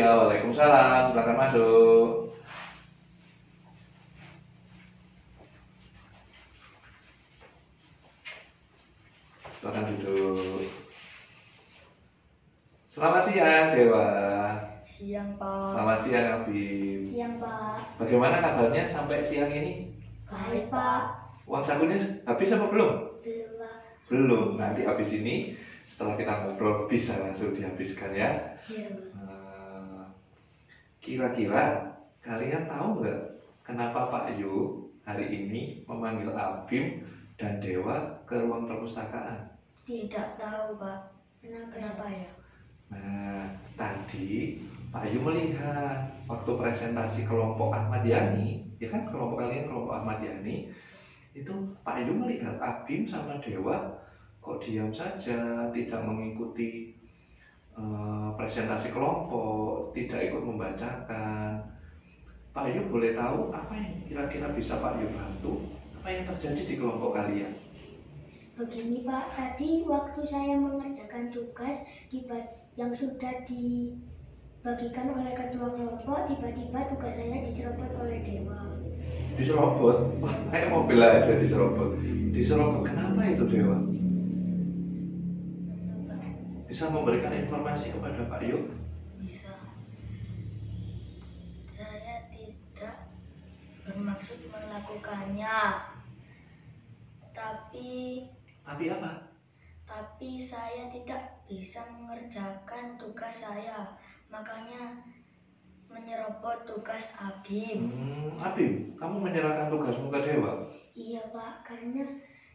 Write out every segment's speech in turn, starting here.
ya, waalaikumsalam. Silakan masuk. Silakan duduk. Selamat siang, Dewa. Siang, Pak. Selamat siang, Abim. Siang, Pak. Bagaimana kabarnya sampai siang ini? Baik, Pak. Uang sakunya habis apa belum? Belum, Pak. Belum. Nanti habis ini, setelah kita ngobrol, bisa langsung dihabiskan ya. Iya, Pak. Kira-kira kalian tahu nggak kenapa Pak Yu hari ini memanggil Abim dan Dewa ke ruang perpustakaan? Tidak tahu, Pak. Kenapa ya? Nah, tadi Pak Yu melihat waktu presentasi kelompok Ahmad Yani, ya kan kelompok kalian kelompok Ahmad Yani, itu Pak Yu melihat Abim sama Dewa kok diam saja, tidak mengikuti presentasi kelompok, tidak ikut membacakan. Pak Yu boleh tahu apa yang kira-kira bisa Pak Yu bantu? Apa yang terjadi di kelompok kalian? Begini, Pak. Tadi waktu saya mengerjakan tugas yang sudah dibagikan oleh ketua kelompok, tiba-tiba tugas saya diserobot oleh Dewa. Diserobot? Wah, kayak mobil aja diserobot. Diserobot kenapa itu, Dewa? Bisa memberikan informasi kepada Pak Yu? Bisa. Saya tidak bermaksud melakukannya. Tapi apa? Tapi saya tidak bisa mengerjakan tugas saya. Makanya menyerobot tugas Abim. Abim, kamu menyerahkan tugasmu ke Dewa? Iya, Pak, karena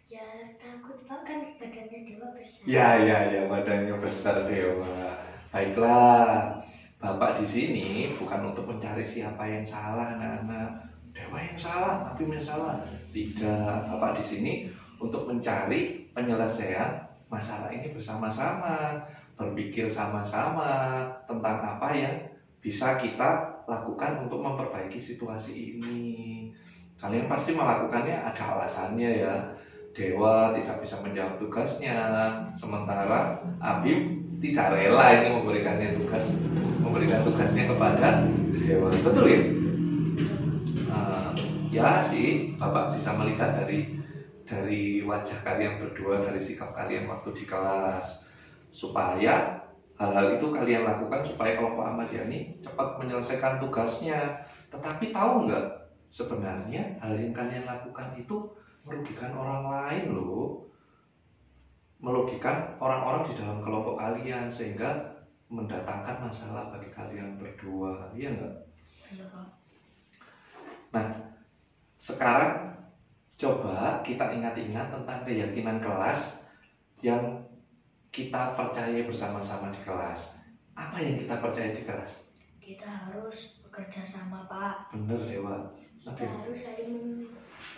ya takut, Pak, kan badannya Dewa besar. Ya, badannya besar Dewa. Baiklah, Bapak di sini bukan untuk mencari siapa yang salah, anak-anak. Dewa yang salah, Abim yang salah. Tidak, Bapak di sini untuk mencari penyelesaian masalah ini bersama-sama, berpikir sama-sama tentang apa yang bisa kita lakukan untuk memperbaiki situasi ini. Kalian pasti melakukannya ada alasannya ya. Dewa tidak bisa menjawab tugasnya, sementara Abim tidak rela ini memberikan tugasnya kepada Dewa. Betul ya? Ya sih, Bapak bisa melihat dari wajah kalian berdua, dari sikap kalian waktu di kelas, supaya hal-hal itu kalian lakukan supaya kelompok Ahmad Yani cepat menyelesaikan tugasnya. Tetapi tahu nggak, sebenarnya hal yang kalian lakukan itu merugikan orang lain loh, merugikan orang-orang di dalam kelompok kalian, sehingga mendatangkan masalah bagi kalian berdua, iya nggak? Iya, Pak. Nah, sekarang coba kita ingat-ingat tentang keyakinan kelas yang kita percaya bersama-sama di kelas. Apa yang kita percaya di kelas? Kita harus bekerja sama, Pak. Bener, Dewa. Kita harus saling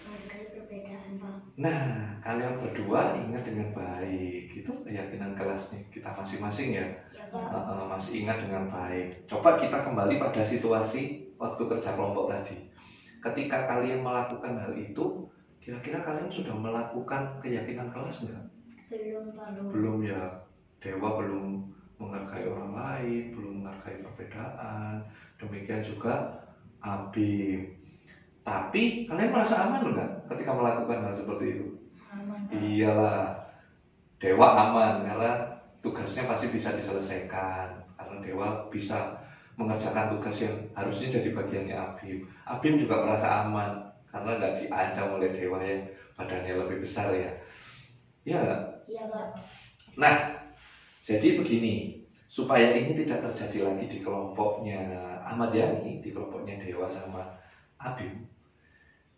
menghargai perbedaan, Pak. Nah, kalian berdua ingat dengan baik. Itu keyakinan kelasnya kita masing-masing ya. Ya, Pak. Masih ingat dengan baik. Coba kita kembali pada situasi waktu kerja kelompok tadi. Ketika kalian melakukan hal itu, kira-kira kalian sudah melakukan keyakinan kelas nggak? Belum, Pak. Belum ya. Dewa belum menghargai orang lain, belum menghargai perbedaan. Demikian juga Abim. Tapi kalian merasa aman nggak ketika melakukan hal seperti itu? Aman, Pak. Iyalah, Dewa aman karena tugasnya pasti bisa diselesaikan, karena Dewa bisa mengerjakan tugas yang harusnya jadi bagiannya Abim. Abim juga merasa aman karena nggak diancam oleh Dewa yang badannya lebih besar ya. Iya nggak? Iya, Pak. Nah, jadi begini, supaya ini tidak terjadi lagi di kelompoknya Ahmad Yani, di kelompoknya Dewa sama Abim,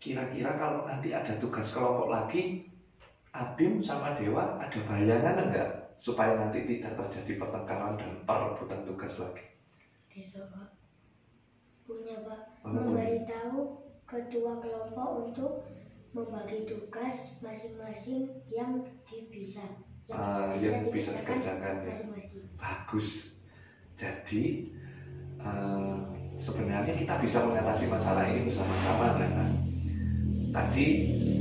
kira-kira kalau nanti ada tugas kelompok lagi, Abim sama Dewa ada bayangan enggak supaya nanti tidak terjadi pertengkaran dan perebutan tugas lagi? Bisa, Pak. Punya, Pak. Oh, Memberitahu ketua kelompok untuk membagi tugas masing-masing yang bisa dikerjakan ya. Masing-masing. Bagus. Jadi sebenarnya kita bisa mengatasi masalah ini bersama-sama kan? Tadi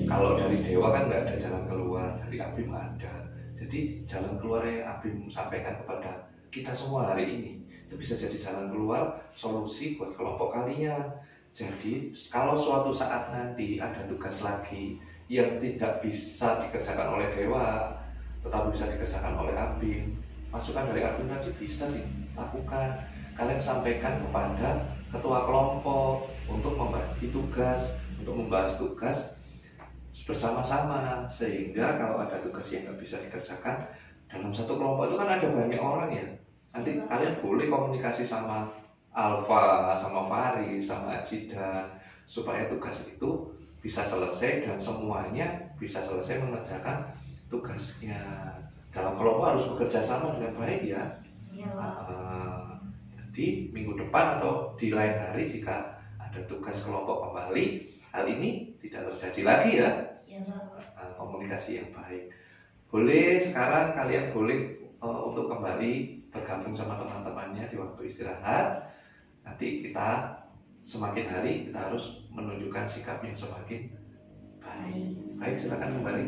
kalau dari Dewa kan nggak ada jalan keluar, dari Abim ada. Jadi jalan keluar yang Abim sampaikan kepada kita semua hari ini, itu bisa jadi jalan keluar, solusi buat kelompok kalian. Jadi kalau suatu saat nanti ada tugas lagi yang tidak bisa dikerjakan oleh Dewa, tetapi bisa dikerjakan oleh admin, masukan dari admin tadi bisa dilakukan. Kalian sampaikan kepada ketua kelompok untuk membagi tugas, untuk membahas tugas bersama-sama, sehingga kalau ada tugas yang nggak bisa dikerjakan dalam satu kelompok itu kan ada banyak orang ya. Nanti kalian boleh komunikasi sama Alfa, sama Faris, sama Ajidan, supaya tugas itu bisa selesai dan semuanya bisa selesai mengerjakan tugasnya. Dalam kelompok harus bekerja sama dengan baik ya. Jadi minggu depan atau di lain hari jika ada tugas kelompok kembali, hal ini tidak terjadi lagi ya. Komunikasi yang baik. Boleh sekarang kalian boleh untuk kembali bergabung sama teman-temannya di waktu istirahat. Nanti kita semakin hari kita harus menunjukkan sikap yang semakin baik. Baik, silakan kembali.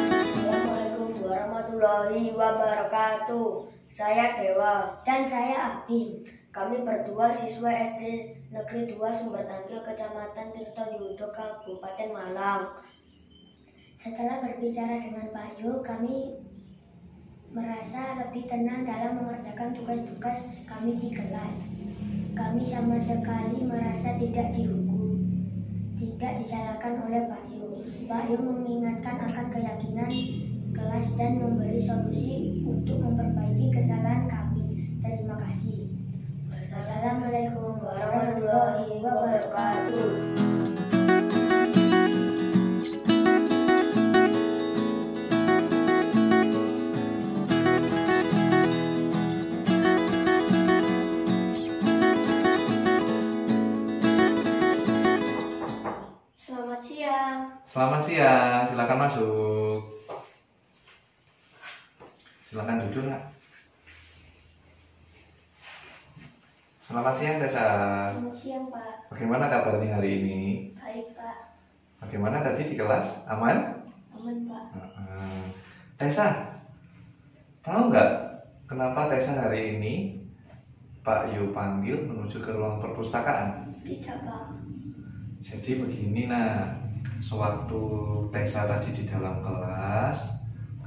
Assalamualaikum warahmatullahi wabarakatuh. Saya Dewa dan saya Abim. Kami berdua siswa SD Negeri 2 Sumbertangkil, Kecamatan Tirtoyudo, Kabupaten Malang. Setelah berbicara dengan Pak Yu, kami merasa lebih tenang dalam mengerjakan tugas-tugas kami di kelas. Kami sama sekali merasa tidak dihukum, tidak disalahkan oleh Pak Yu. Pak Yu mengingatkan akan keyakinan kelas dan memberi solusi untuk memperbaiki kesalahan kami. Terima kasih. Wassalamualaikum warahmatullahi wabarakatuh. Selamat siang. Selamat siang, silakan masuk. Silakan duduk, Nak. Selamat siang, Tessa. Selamat siang, Pak. Bagaimana kabarnya hari ini? Baik, Pak. Bagaimana tadi di kelas? Aman? Aman, Pak. Tessa, tahu nggak kenapa Tessa hari ini Pak Yu panggil menuju ke ruang perpustakaan? Tidak, Pak. Jadi begini, sewaktu Tessa tadi di dalam kelas,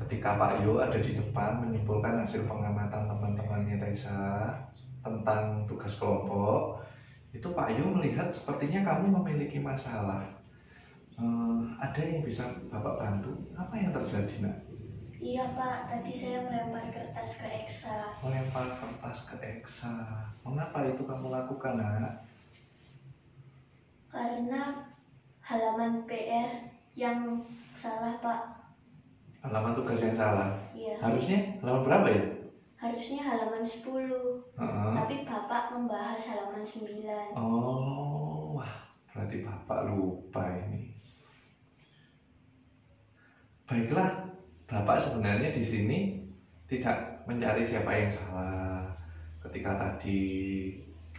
ketika Pak Yu ada di depan menyimpulkan hasil pengamatan teman-temannya Tessa tentang tugas kelompok, itu Pak Yu melihat sepertinya kamu memiliki masalah. Ada yang bisa Bapak bantu? Apa yang terjadi, Nak? Iya, Pak. Tadi saya melempar kertas ke Eksa. Melempar kertas ke Eksa. Mengapa itu kamu lakukan, Nak? Karena halaman PR yang salah, Pak. Halaman tugas yang salah. Iya. Harusnya halaman berapa ya? Harusnya halaman 10. Tapi Bapak membahas halaman 9. Oh, wah, berarti Bapak lupa ini. Baiklah, Bapak sebenarnya di sini tidak mencari siapa yang salah. Ketika tadi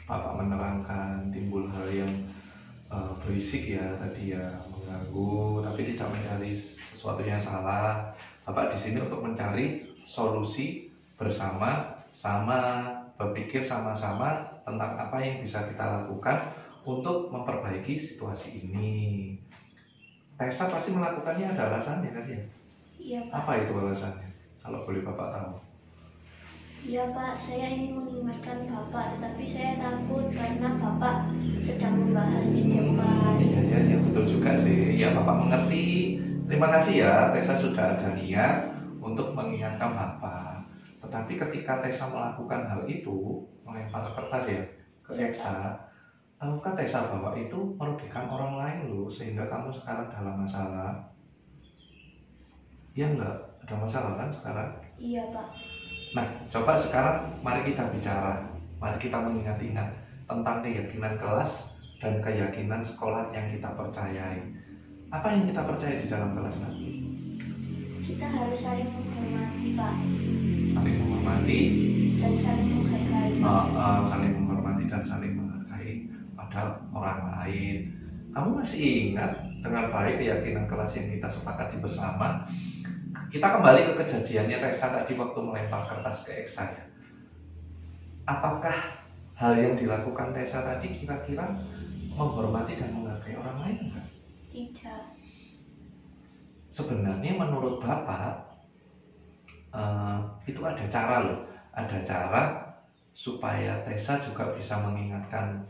Bapak menerangkan timbul hal yang berisik ya, tadi ya mengganggu, tapi tidak mencari sesuatu yang salah. Bapak di sini untuk mencari solusi bersama-sama, berpikir sama-sama tentang apa yang bisa kita lakukan untuk memperbaiki situasi ini. Tessa pasti melakukannya ada alasannya kan ya? Iya, Pak. Apa itu alasannya? Kalau boleh Bapak tahu. Iya, Pak. Saya ingin mengingatkan Bapak, tetapi saya takut karena Bapak sedang membahas di depan. Iya, betul juga sih. Ya, Bapak mengerti. Terima kasih ya, Tessa sudah ada niat untuk mengingatkan Bapak. Tetapi ketika Tessa melakukan hal itu, melempar kertas ya ke Eksa, tahukah Tessa bahwa itu merugikan orang lain loh, sehingga kamu sekarang dalam masalah? Iya enggak? Ada masalah kan sekarang? Iya, Pak. Nah, coba sekarang mari kita bicara, mari kita mengingat-ingat tentang keyakinan kelas dan keyakinan sekolah yang kita percayai. Apa yang kita percaya di dalam kelas nanti? Kita harus saling menghormati, Pak. Saling menghormati Dan saling menghargai. saling menghormati dan saling menghargai pada orang lain. Kamu masih ingat dengan baik keyakinan kelas yang kita sepakati bersama? Kita kembali ke kejadiannya Tessa tadi waktu melempar kertas ke X saya. Apakah hal yang dilakukan Tessa tadi kira-kira menghormati dan menghargai orang lain enggak? Tidak. Sebenarnya menurut Bapak itu ada cara loh. Ada cara supaya Tessa juga bisa mengingatkan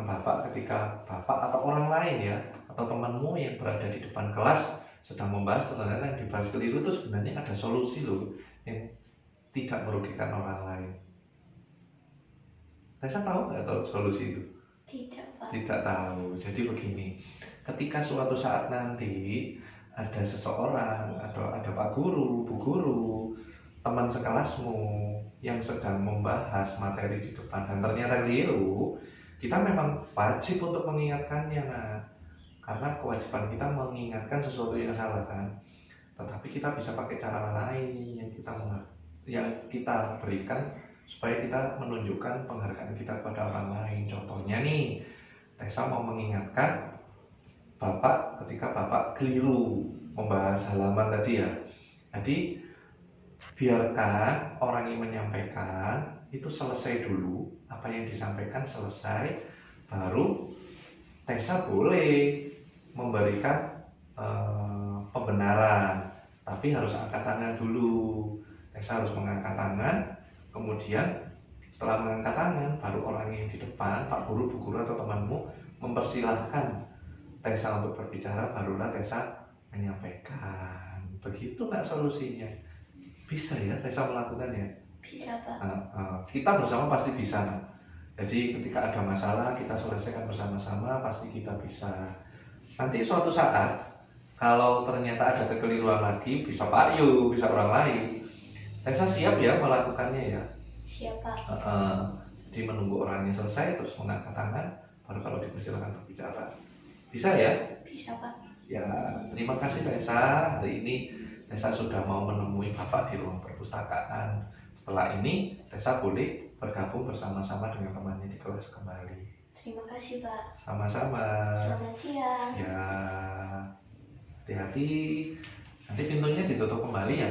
Bapak ketika Bapak atau orang lain ya, atau temanmu yang berada di depan kelas sedang membahas ternyata yang dibahas keliru, itu sebenarnya ada solusi loh yang tidak merugikan orang lain. Tessa tahu nggak tahu solusi itu? Tidak, Pak. Tidak tahu. Jadi begini, ketika suatu saat nanti ada seseorang atau ada Pak Guru, Bu Guru, teman sekelasmu yang sedang membahas materi di depan dan ternyata keliru, kita memang wajib untuk mengingatkannya, nah. Karena kewajiban kita mengingatkan sesuatu yang salah kan. Tetapi kita bisa pakai cara lain yang kita berikan supaya kita menunjukkan penghargaan kita kepada orang lain. Contohnya nih, Tessa mau mengingatkan Bapak ketika Bapak keliru membahas halaman tadi ya. Jadi biarkan orang yang menyampaikan itu selesai dulu, apa yang disampaikan selesai, baru Tessa boleh memberikan pembenaran, tapi harus angkat tangan dulu. Tessa harus mengangkat tangan, kemudian setelah mengangkat tangan, baru orang yang di depan, Pak Guru, Bu Guru atau temanmu mempersilahkan Tessa untuk berbicara, barulah Tessa menyampaikan. Begitu nggak solusinya? Bisa ya Tessa melakukannya? Bisa, Pak. Kita bersama pasti bisa. Nah. Jadi ketika ada masalah kita selesaikan bersama-sama, pasti kita bisa. Nanti suatu saat kalau ternyata ada kekeliruan lagi, bisa Pak Yu, bisa orang lain, Tessa siap ya melakukannya ya? Siap, Pak. Jadi menunggu orangnya selesai terus mengangkat tangan, baru kalau dipersilakan berbicara. Bisa ya? Bisa, Pak. Ya, terima kasih Tessa. Hari ini Tessa sudah mau menemui Bapak di ruang perpustakaan. Setelah ini Tessa boleh bergabung bersama-sama dengan temannya di kelas kembali. Terima kasih, Pak. Sama-sama. Selamat siang. Ya, hati-hati. Nanti pintunya ditutup kembali ya.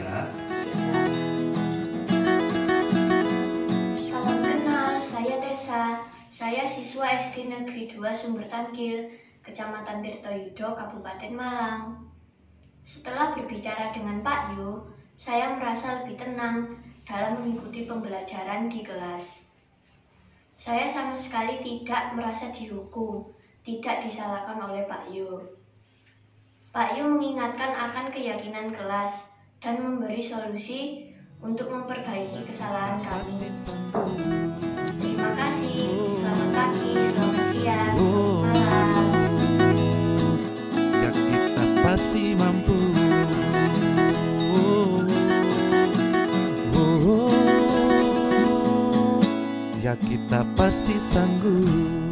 Salam kenal, saya Tessa. Saya siswa SD Negeri 2 Sumber Tangkil, Kecamatan Tirtoyudo, Kabupaten Malang. Setelah berbicara dengan Pak Yu, saya merasa lebih tenang dalam mengikuti pembelajaran di kelas. Saya sama sekali tidak merasa dihukum, tidak disalahkan oleh Pak Yu. Pak Yu mengingatkan akan keyakinan kelas dan memberi solusi untuk memperbaiki kesalahan kami. Terima kasih, selamat pagi, selamat siang, selamat malam. Ya kita pasti mampu. Ya kita pasti sanggup.